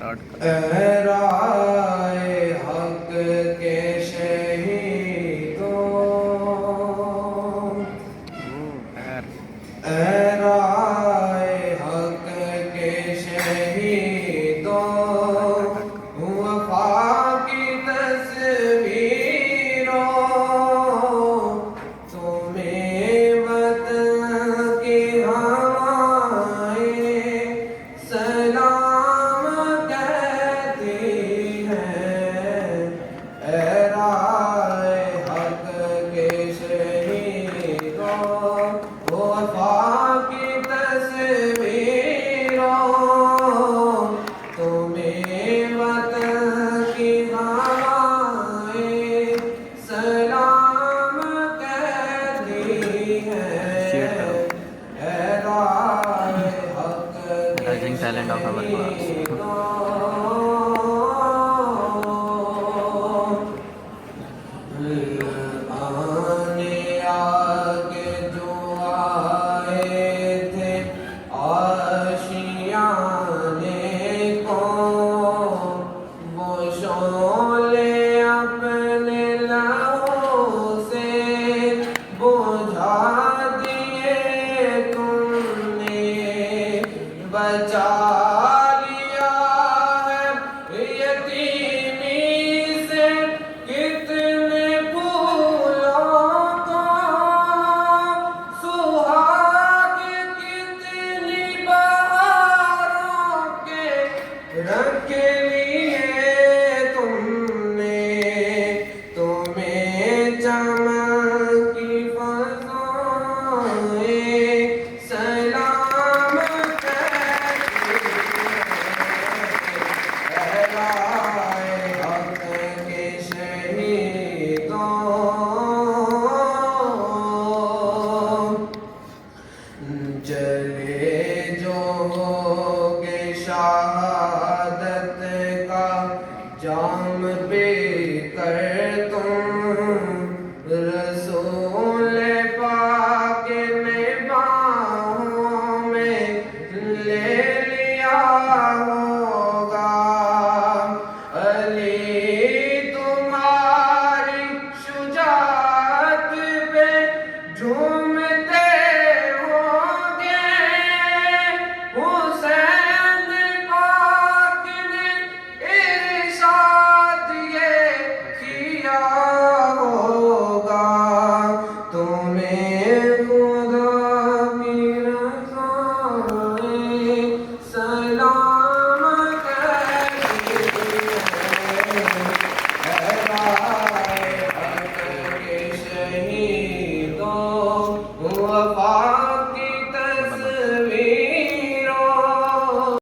Start کر رائے حق کے شہیدوں، رائے حق کے شہیدوں، وفا کی تصویروں، تمہیں وطن کی ہوائیں سلام کہتی ہیں۔ اے رائے حق کے شہیدوں، وفا کی تصویروں، تمہیں وطن کی ہوائیں سلام کہتی ہیں۔ اے رائے حق کے rising talent of our class. آنے آگے جو آئے تھے آشیانے کو، وہ شعلے اپنے لہو سے بجھا دیے تم نے، بچا لیا ہے یتیمی سے کتنے پھولوں کو، سہاگ کتنی بہاروں کے رکھ لیے تم نے، تمہیں چمن کی فضائیں سلام کہتی ہیں۔ اے رائے حق کے شہیدوں، چلے